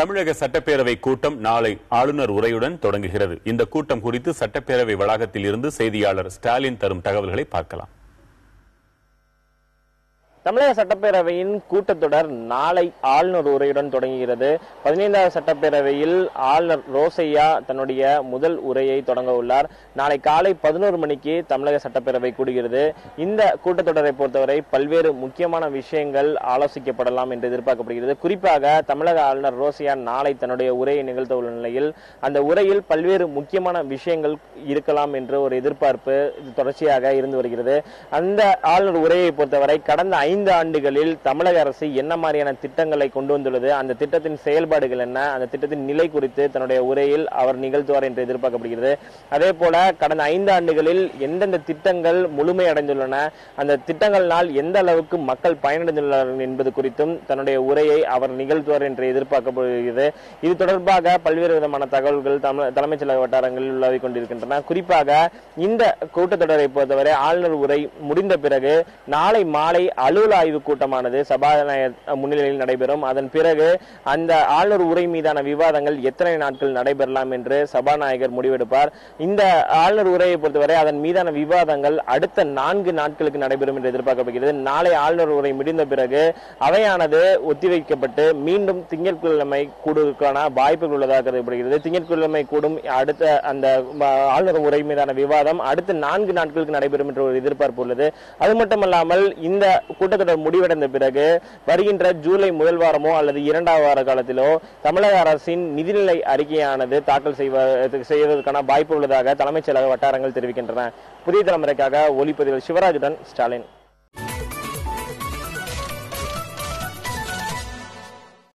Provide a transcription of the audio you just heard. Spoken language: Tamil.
தமிழக சட்டப்பேரவை கூட்டம் நாளை ஆளுநர் உரையுடன் தொடங்குகிறது. இந்த கூட்டம் குறித்து சட்டப்பேரவை வளாகத்தில் இருந்து செய்தியாளர் ஸ்டாலின் தரும் தகவல்களை பார்க்கலாம். தமிழக சட்டப்பேரவையின் கூட்டத்தொடர் நாளை ஆளுநர் உரையுடன் தொடங்குகிறது. 15வது சட்டப்பேரவையில் ஆளுநர் ரோசையா தன்னுடைய முதல் உரையை தொடங்க உள்ளார். நாளை காலை 11 மணிக்கு தமிழக சட்டப்பேரவை கூடுகிறது. இந்த கூட்டத்தொடரை பொறுத்தவரை பல்வேறு முக்கியமான விஷயங்கள் ஆலோசிக்கப்படலாம் என்று எதிர்பார்க்கப்படுகிறது. குறிப்பாக தமிழக ஆளுநர் ரோசையா நாளை தன்னுடைய உரையை நிகழ்த்த உள்ள நிலையில் அந்த உரையில் பல்வேறு முக்கியமான விஷயங்கள் இருக்கலாம் என்ற ஒரு எதிர்பார்ப்பு தொடர்ச்சியாக இருந்து வருகிறது. அந்த ஆளுநர் உரையை பொறுத்தவரை கடந்த 5 ஆண்டுகளில் தமிழக அரசு என்ன மாதிரியான திட்டங்களை கொண்டு வந்துள்ளது, அந்த திட்டத்தின் செயல்பாடுகள் என்ன, அந்த திட்டத்தின் நிலை குறித்து தன்னுடைய உரையில் அவர் நிகழ்த்துவார் என்று எதிர்பார்க்கப்படுகிறது. அதே போல கடந்த 5 ஆண்டுகளில் எந்தெந்த திட்டங்கள் முழுமையடைந்துள்ளன, அந்த திட்டங்களால் எந்த அளவுக்கு மக்கள் பயனடைந்துள்ளனர் என்பது குறித்தும் தன்னுடைய உரையை அவர் நிகழ்த்துவார் என்று எதிர்பார்க்கப்படுகிறது. இது தொடர்பாக பல்வேறு விதமான தகவல்கள் தலைமைச் செயலக வட்டாரங்களில் உலாவிக் கொண்டிருக்கின்றன. குறிப்பாக இந்த கூட்டத்தொடரை பொறுத்தவரை ஆளுநர் உரை முடிந்த பிறகு நாளை மாலை அலுவல் ஆய்வு கூட்டமானது சபாநாயகர் முன்னிலையில் நடைபெறும். அதன் பிறகு அந்த ஆளுநர் உரை மீதான விவாதங்கள் எத்தனை நாட்கள் நடைபெறலாம் என்று சபாநாயகர் முடிவெடுப்பார். இந்த ஆளுநர் உரையை பொறுத்தவரை அதன் மீதான விவாதங்கள் அடுத்த 4 நாட்களுக்கு நடைபெறும் என்று எதிர்பார்க்கப்படுகிறது. நாளை ஆளுநர் உரை முடிந்த பிறகு அவையானது ஒத்திவைக்கப்பட்டு மீண்டும் திங்கட்கிழமை கூடுவதற்கான வாய்ப்புகள் உள்ளதாக கருதப்படுகிறது. திங்கட்கிழமை கூடும் அடுத்த அந்த ஆளுநர் உரை மீதான விவாதம் அடுத்த 4 நாட்களுக்கு நடைபெறும் என்ற ஒரு எதிர்பார்ப்பு உள்ளது. அது மட்டுமல்லாமல் இந்த கூட்டத்தொடர் முடிவடைந்த பிறகு வருகின்ற ஜூலை முதல் வாரமோ அல்லது 2வது வார காலத்திலோ தமிழக அரசின் நிதிநிலை அறிக்கையானது தாக்கல் செய்வதற்கான வாய்ப்பு உள்ளதாக தலைமைச் செயலக வட்டாரங்கள் தெரிவிக்கின்றன. புதிய தலைமுறைக்காக ஒளிப்பதிவில் சிவராஜுடன் ஸ்டாலின்.